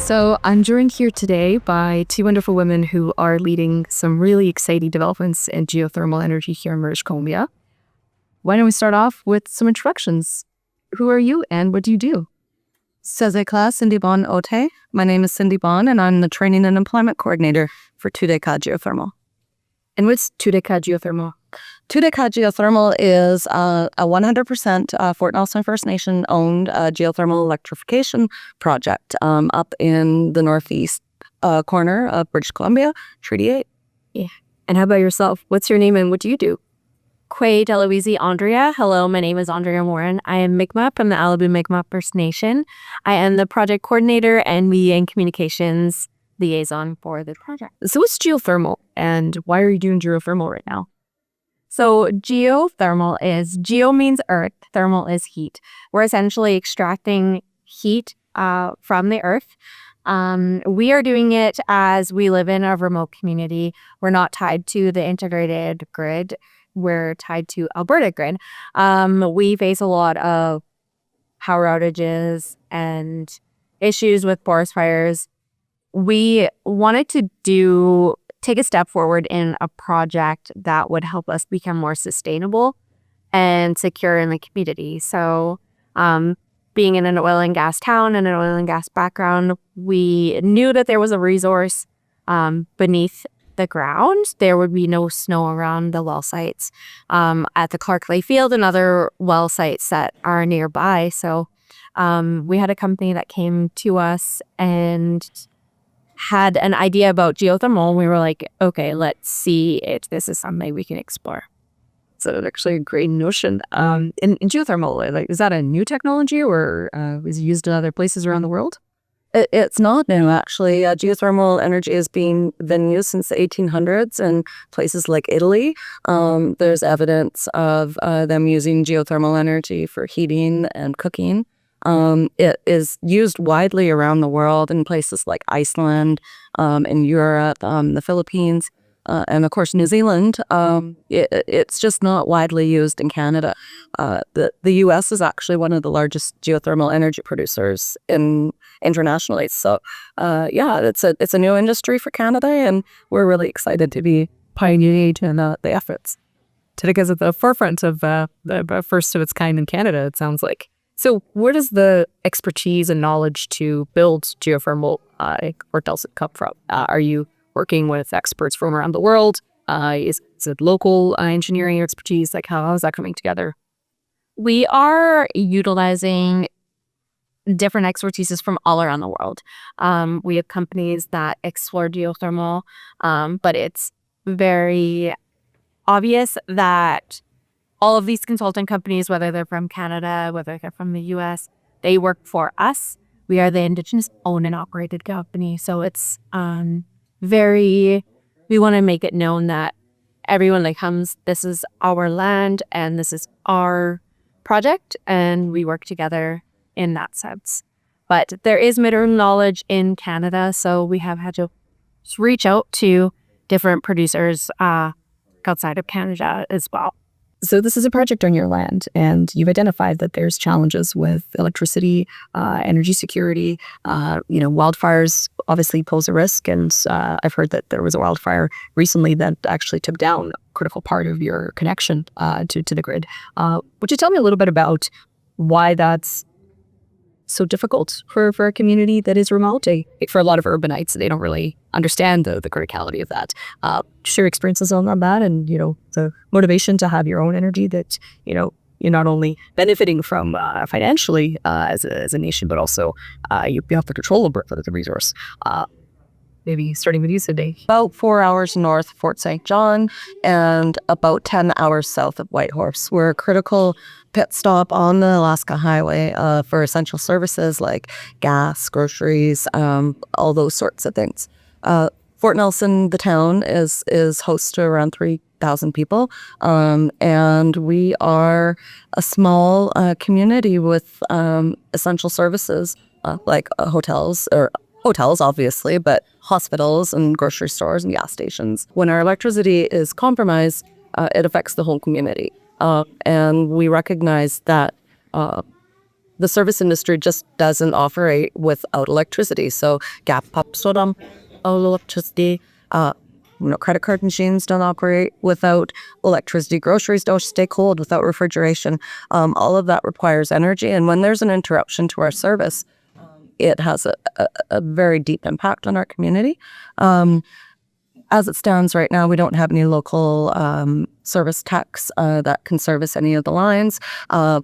So I'm joined here today by two wonderful women who are leading some really exciting developments in geothermal energy here in British Columbia. Why don't we start off with some introductions? Who are you and what do you do? Deh-Kah, Cindy Bon Ote. My name is Cindy Bon, and I'm the Training and Employment Coordinator for Deh-Kah Geothermal. And what's Deh-Kah Geothermal? Deh-Kah Geothermal is a 100% Fort Nelson First Nation owned geothermal electrification project up in the northeast corner of British Columbia, Treaty 8. Yeah. And how about yourself? What's your name and what do you do? Kwe Deloise Andrea. Hello, my name is Andrea Warren. I am Mi'kmaq from the Alibu Mi'kmaq First Nation. I am the project coordinator and media and communications liaison for the project. So what's geothermal and why are you doing geothermal right now? So geothermal is, geo means earth, thermal is heat. We're essentially extracting heat from the earth. We are doing it as we live in a remote community. We're not tied to the integrated grid. We're tied to Alberta grid. We face a lot of power outages and issues with forest fires. We wanted to take a step forward in a project that would help us become more sustainable and secure in the community. So being in an oil and gas town and an oil and gas background, we knew that there was a resource beneath the ground. There would be no snow around the well sites at the Clark Lay Field and other well sites that are nearby. So we had a company that came to us and had an idea about geothermal. And we were like, okay, let's see if this is something we can explore. So it's actually a great notion. In geothermal, like, is that a new technology or is it used in other places around the world? It's not new, actually. Geothermal energy has been used since the 1800s in places like Italy. There's evidence of them using geothermal energy for heating and cooking. It is used widely around the world in places like Iceland, in Europe, the Philippines, and of course New Zealand. It's just not widely used in Canada. The U.S. is actually one of the largest geothermal energy producers internationally. So it's a new industry for Canada, and we're really excited to be pioneering in the efforts. Deh-Kah is at the forefront of the first of its kind in Canada, it sounds like. So where does the expertise and knowledge to build geothermal Fort Nelson come from? Are you working with experts from around the world? Is it local engineering expertise? Like how is that coming together? We are utilizing different expertises from all around the world. We have companies that explore geothermal, but it's very obvious that all of these consulting companies, whether they're from Canada, whether they're from the U.S., they work for us. We are the Indigenous-owned and operated company. So it's we want to make it known that everyone that comes, this is our land and this is our project, and we work together in that sense. But there is minimum knowledge in Canada, so we have had to reach out to different producers outside of Canada as well. So this is a project on your land, and you've identified that there's challenges with electricity, energy security. Wildfires obviously pose a risk, and I've heard that there was a wildfire recently that actually took down a critical part of your connection to the grid. Would you tell me a little bit about why that's so difficult for a community that is remote? For a lot of urbanites, they don't really understand the criticality of that. Share experiences on that, and the motivation to have your own energy that you're not only benefiting from financially as a nation, but also you have the control over the resource. Maybe starting with you, Cindy. About 4 hours north of Fort St. John and about 10 hours south of Whitehorse. We're a critical pit stop on the Alaska Highway for essential services like gas, groceries, all those sorts of things. Fort Nelson, the town, is host to around 3,000 people, and we are a small community with essential services like hotels, obviously, but hospitals and grocery stores and gas stations. When our electricity is compromised, it affects the whole community. And we recognize that the service industry just doesn't operate without electricity. So gas pumps don't have electricity. Credit card machines don't operate without electricity. Groceries don't stay cold without refrigeration. All of that requires energy. And when there's an interruption to our service, it has a very deep impact on our community. As it stands right now, we don't have any local service techs that can service any of the lines.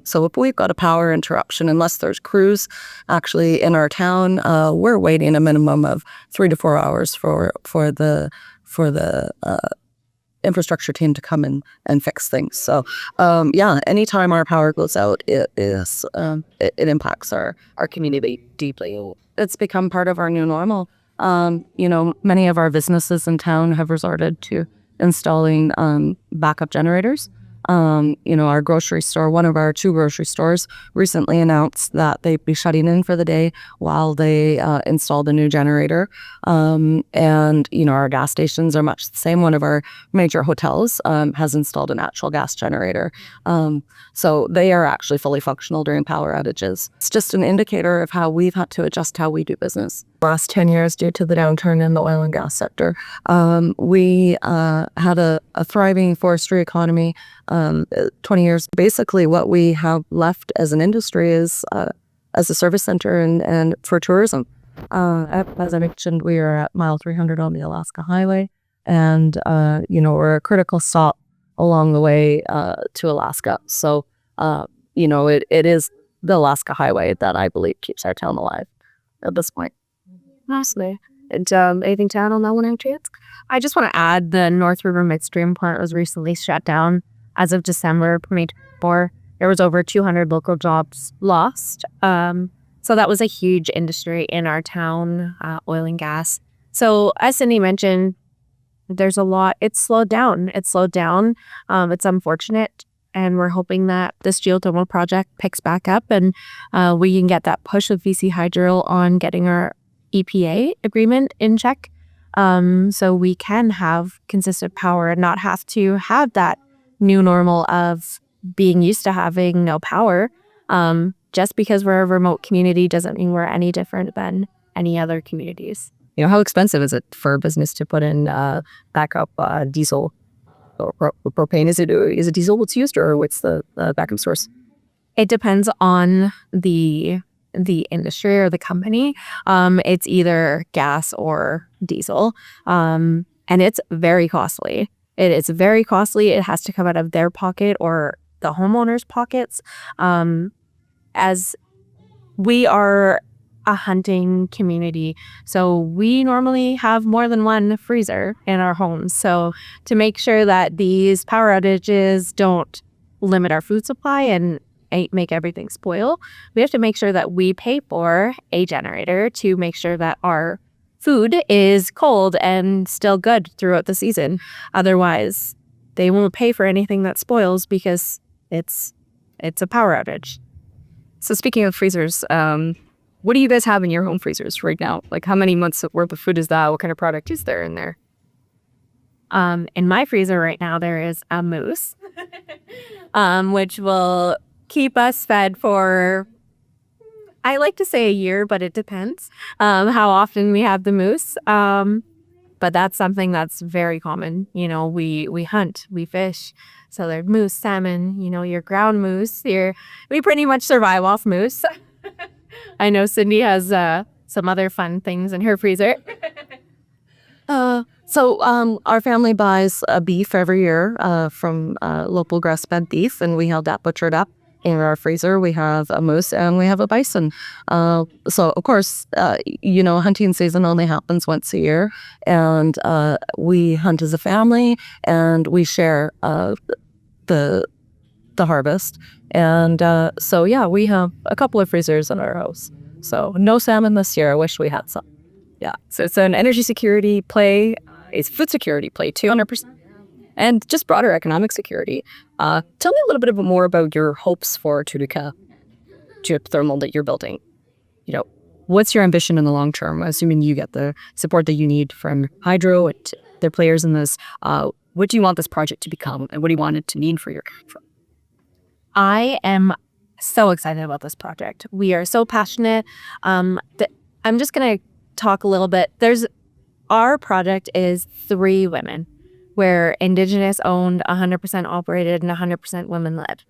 So if we've got a power interruption, unless there's crews actually in our town, we're waiting a minimum of 3 to 4 hours for the infrastructure team to come in and fix things. So anytime our power goes out, it impacts our community deeply. It's become part of our new normal. Many of our businesses in town have resorted to installing backup generators. Our grocery store, one of our 2 grocery stores, recently announced that they'd be shutting in for the day while they installed a new generator. Our gas stations are much the same. One of our major hotels has installed an actual gas generator. So they are actually fully functional during power outages. It's just an indicator of how we've had to adjust how we do business. Last 10 years, due to the downturn in the oil and gas sector, we had a thriving forestry economy. 20 years. Basically, what we have left as an industry is as a service center and for tourism. As I mentioned, we are at mile 300 on the Alaska Highway, and we're a critical stop along the way to Alaska. So, it is the Alaska Highway that I believe keeps our town alive at this point. Honestly. And anything to add on that one, Andrea? I just want to add the North River Midstream plant was recently shut down as of December 2024. There was over 200 local jobs lost. So that was a huge industry in our town, oil and gas. So as Cindy mentioned, there's a lot. It's slowed down. It's unfortunate. And we're hoping that this geothermal project picks back up and we can get that push of BC Hydro on getting our EPA agreement in check, so we can have consistent power and not have to have that new normal of being used to having no power. Just because we're a remote community doesn't mean we're any different than any other communities. How expensive is it for a business to put in backup diesel or propane? Is it diesel what's used, or what's the backup source? It depends on the industry or the company. It's either gas or diesel, and it's very costly. It's very costly. It has to come out of their pocket or the homeowner's pockets. As we are a hunting community, so we normally have more than one freezer in our homes. So to make sure that these power outages don't limit our food supply and make everything spoil, we have to make sure that we pay for a generator to make sure that our food is cold and still good throughout the season. Otherwise, they won't pay for anything that spoils because it's a power outage. So speaking of freezers, what do you guys have in your home freezers right now? Like, how many months worth of food is that? What kind of product is there in there? In my freezer right now, there is a moose, which will keep us fed for, I like to say a year, but it depends how often we have the moose. But that's something that's very common. We hunt, we fish. So there's moose, salmon, your ground moose. We pretty much survive off moose. I know Cindy has some other fun things in her freezer. So our family buys beef every year from local grass-fed beef, and we have that butchered up. In our freezer, we have a moose and we have a bison. So, of course, hunting season only happens once a year, and we hunt as a family, and we share the harvest. And we have a couple of freezers in our house. So, no salmon this year. I wish we had some. Yeah. So it's an energy security play. It's food security play, 200%. And just broader economic security. Tell me a little bit more about your hopes for Deh-Kah geothermal that you're building. What's your ambition in the long term, assuming you get the support that you need from Hydro and their players in this? What do you want this project to become, and what do you want it to mean for your community? I am so excited about this project. We are so passionate. That I'm just going to talk a little bit. Our project is 3 women. We're Indigenous-owned, 100% operated, and 100% women-led.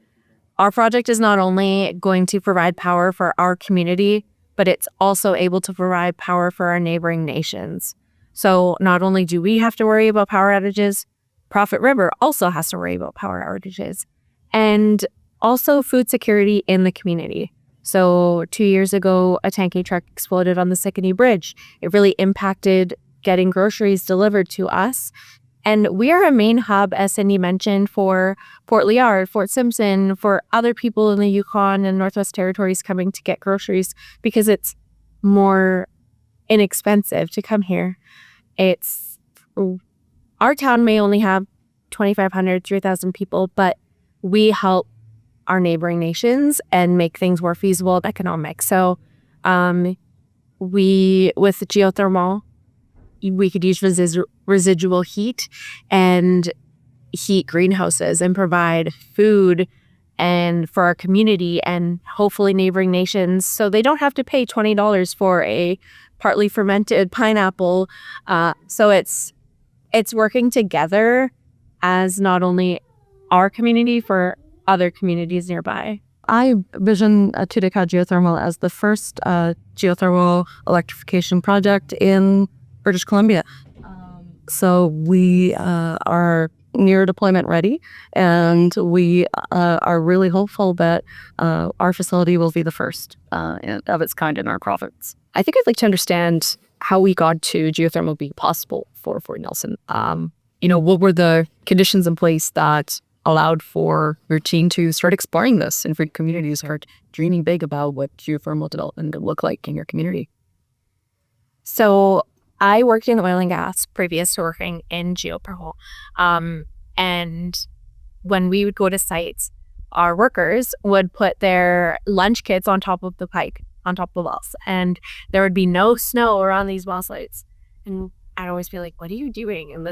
Our project is not only going to provide power for our community, but it's also able to provide power for our neighboring nations. So not only do we have to worry about power outages, Prophet River also has to worry about power outages. And also food security in the community. So 2 years ago, a tankage truck exploded on the Sicanee Bridge. It really impacted getting groceries delivered to us. And we are a main hub, as Cindy mentioned, for Fort Liard, Fort Simpson, for other people in the Yukon and Northwest Territories coming to get groceries because it's more inexpensive to come here. Our town may only have 2,500, 3,000 people, but we help our neighboring nations and make things more feasible and economic. So with geothermal, we could use residual heat and heat greenhouses and provide food and for our community and hopefully neighboring nations, so they don't have to pay $20 for a partly fermented pineapple. So it's working together as not only our community for other communities nearby. I vision Deh-Kah Geothermal as the first geothermal electrification project in British Columbia. So we are near deployment ready, and we are really hopeful that our facility will be the first of its kind in our province. I think I'd like to understand how we got to geothermal being possible for Fort Nelson. What were the conditions in place that allowed for your team to start exploring this and for communities to start dreaming big about what geothermal development would look like in your community? So I worked in oil and gas previous to working in geothermal. And when we would go to sites, our workers would put their lunch kits on top of the pike, on top of the wells. And there would be no snow around these well sites. And I'd always be like, what are you doing? And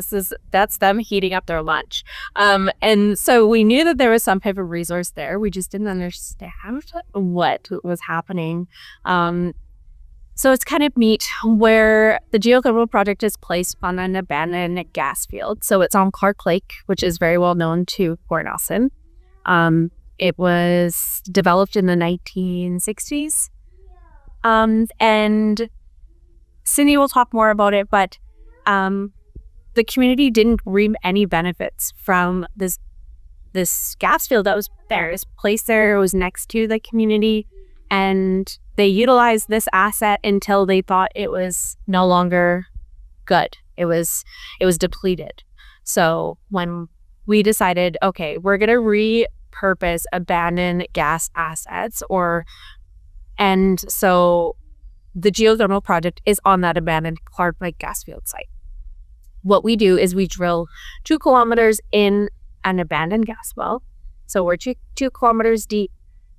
that's them heating up their lunch. And so we knew that there was some type of resource there. We just didn't understand what was happening. So it's kind of neat where the geothermal project is placed on an abandoned gas field. So it's on Clark Lake, which is very well known to Fort Nelson. It was developed in the 1960s. And Cindy will talk more about it, but the community didn't reap any benefits from this gas field that was there. It was placed there. It was next to the community. And they utilized this asset until they thought it was no longer good. It was depleted. So when we decided, okay, we're going to repurpose abandoned gas assets, and so the geothermal project is on that abandoned Clark Lake gas field site. What we do is we drill 2 kilometers in an abandoned gas well. So we're 2 kilometers deep.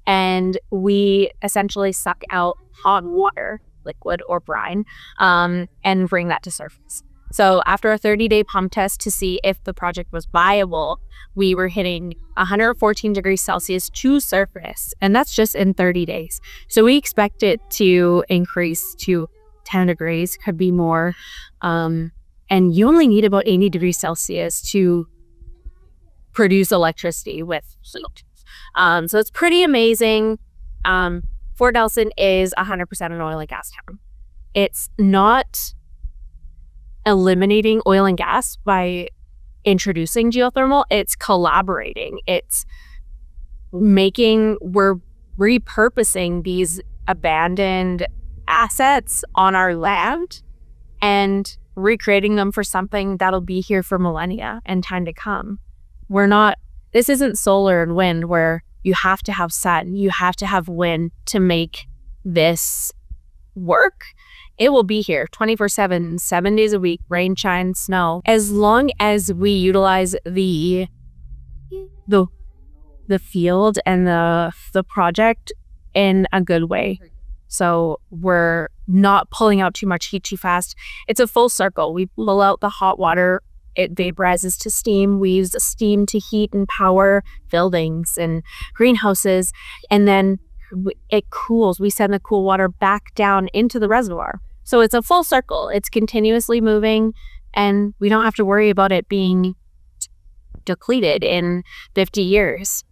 And we essentially suck out hot water, liquid or brine, and bring that to surface. So after a 30-day pump test to see if the project was viable, we were hitting 114 degrees Celsius to surface. And that's just in 30 days. So we expect it to increase to 10 degrees, could be more. And you only need about 80 degrees Celsius to produce electricity with heat. So it's pretty amazing. Fort Nelson is 100% an oil and gas town. It's not eliminating oil and gas by introducing geothermal. It's collaborating. We're repurposing these abandoned assets on our land and recreating them for something that'll be here for millennia and time to come. This isn't solar and wind where you have to have sun, you have to have wind to make this work. It will be here 24/7, 7 days a week, rain, shine, snow. As long as we utilize the field and the project in a good way. So we're not pulling out too much heat too fast. It's a full circle. We pull out the hot water it vaporizes to steam. We use steam to heat and power buildings and greenhouses, and then it cools. We send the cool water back down into the reservoir. So it's a full circle. It's continuously moving, and we don't have to worry about it being depleted in 50 years.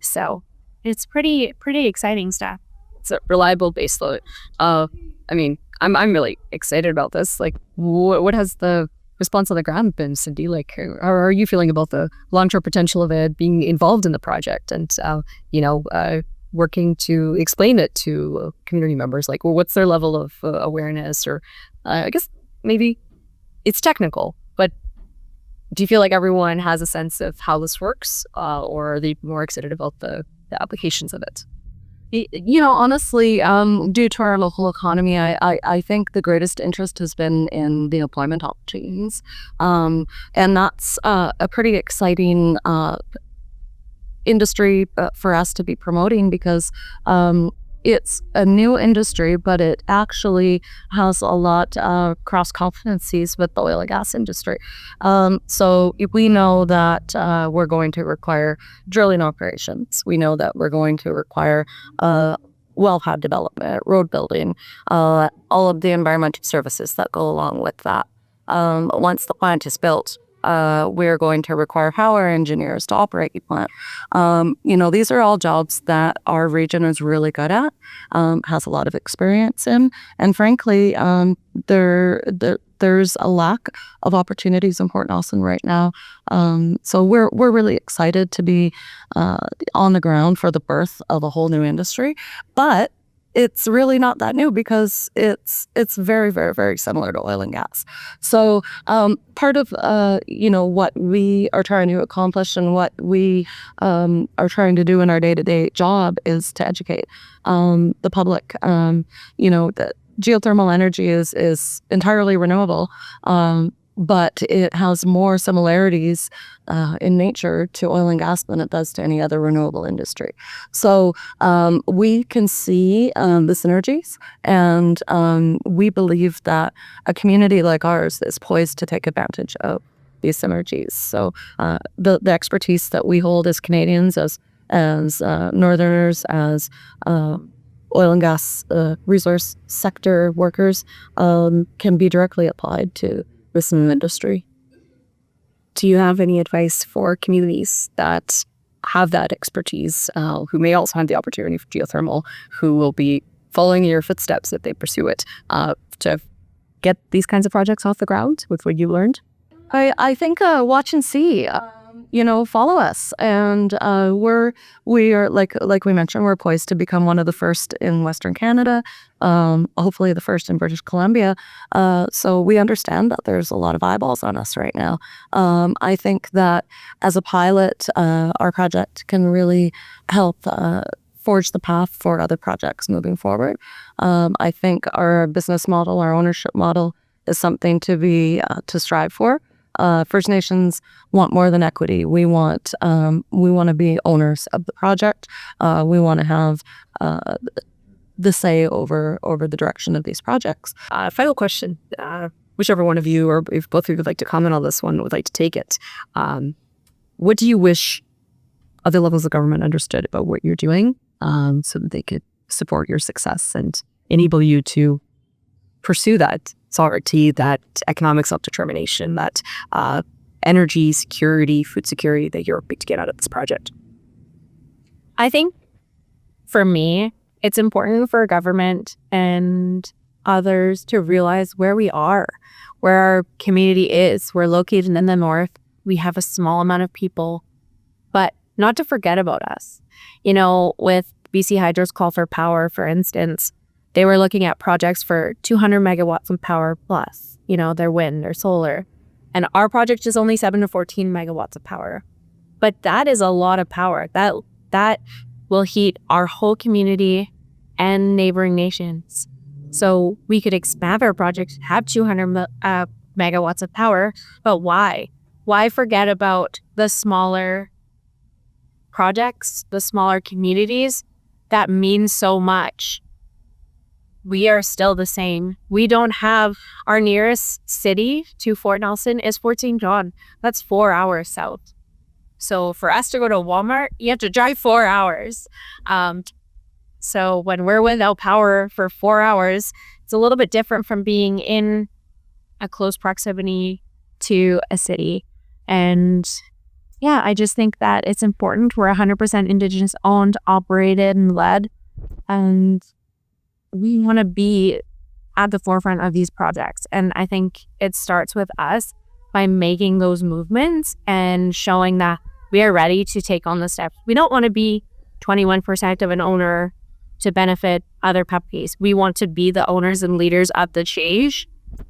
So it's pretty exciting stuff. It's a reliable baseload. I mean, I'm really excited about this. Like, what has the response on the ground been, Cindy? Like, how are you feeling about the long-term potential of it being involved in the project and, working to explain it to community members? Like, well, what's their level of awareness? Or I guess maybe it's technical, but do you feel like everyone has a sense of how this works, or are they more excited about the applications of it? Honestly, due to our local economy, I think the greatest interest has been in the employment opportunities. And that's a pretty exciting industry for us to be promoting, because it's a new industry, but it actually has a lot of cross competencies with the oil and gas industry. So we know that we're going to require drilling operations. We know that we're going to require wellhead development, road building, all of the environmental services that go along with that. Once the plant is built, we're going to require power engineers to operate the plant. These are all jobs that our region is really good at, has a lot of experience in, and frankly, there's a lack of opportunities in Port Nelson right now. So we're really excited to be on the ground for the birth of a whole new industry, but it's really not that new, because it's very, very, very similar to oil and gas. So part of what we are trying to accomplish and what we are trying to do in our day-to-day job is to educate the public. That geothermal energy is entirely renewable, but it has more similarities in nature to oil and gas than it does to any other renewable industry. So we can see the synergies, and we believe that a community like ours is poised to take advantage of these synergies. So the expertise that we hold as Canadians, as Northerners, as oil and gas resource sector workers, can be directly applied to this new industry. Do you have any advice for communities that have that expertise, who may also have the opportunity for geothermal, who will be following your footsteps if they pursue it, to get these kinds of projects off the ground with what you learned? I think watch and see. Follow us, and we are like we mentioned, we're poised to become one of the first in Western Canada, hopefully the first in British Columbia. So we understand that there's a lot of eyeballs on us right now. I think that as a pilot, our project can really help forge the path for other projects moving forward. I think our business model, our ownership model, is something to strive for. First Nations want more than equity. We want to be owners of the project. We want to have the say over the direction of these projects. Final question. Whichever one of you, or if both of you would like to comment on this one, would like to take it. What do you wish other levels of government understood about what you're doing, so that they could support your success and enable you to pursue that sovereignty, that economic self-determination, that energy security, food security that you're hoping to get out of this project? I think for me, it's important for government and others to realize where we are, where our community is. We're located in the north. We have a small amount of people, but not to forget about us. With BC Hydro's call for power, for instance, they were looking at projects for 200 megawatts of power plus, their wind or solar. And our project is only 7 to 14 megawatts of power. But that is a lot of power. That will heat our whole community and neighboring nations. So we could expand our project, have 200 megawatts of power, but why? Why forget about the smaller projects, the smaller communities that mean so much? we are still the same. We don't have, our nearest city to Fort Nelson is Fort St. John. That's 4 hours south. So for us to go to Walmart, you have to drive 4 hours. So when we're without power for 4 hours, it's a little bit different from being in a close proximity to a city. And yeah, I just think that it's important. We're 100% Indigenous owned, operated, and led. And we want to be at the forefront of these projects. And I think it starts with us by making those movements and showing that we are ready to take on the steps. We don't want to be 21% of an owner to benefit other puppies. We want to be the owners and leaders of the change.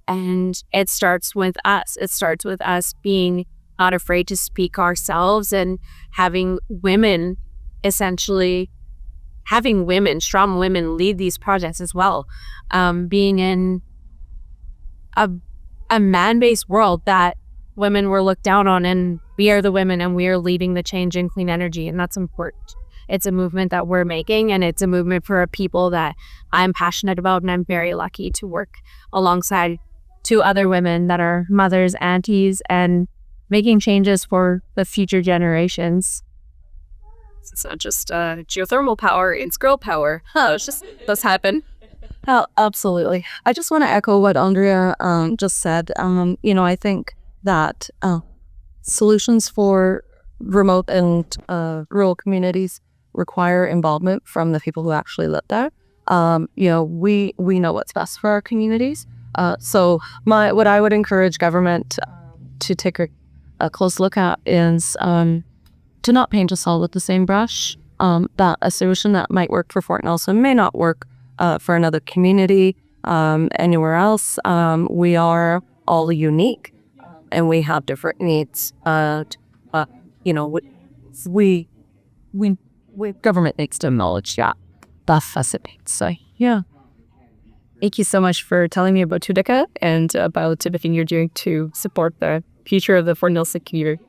And it starts with us. It starts with us being not afraid to speak ourselves and having women, essentially, having women, strong women, lead these projects as well. Being in a man-based world that women were looked down on, and we are the women and we are leading the change in clean energy, and that's important. It's a movement that we're making, and it's a movement for a people that I'm passionate about, and I'm very lucky to work alongside two other women that are mothers, aunties, and making changes for the future generations. It's not just geothermal power, it's girl power. It's just does happen. Oh, absolutely. I just want to echo what Andrea just said. I think that solutions for remote and rural communities require involvement from the people who actually live there. We know what's best for our communities. So what I would encourage government to take a close look at is to not paint us all with the same brush. That a solution that might work for Fort Nelson may not work for another community anywhere else. We are all unique, and we have different needs. Government needs to acknowledge that. That's it. So yeah. Thank you so much for telling me about Deh-Kah and about everything you're doing to support the future of the Fort Nelson community.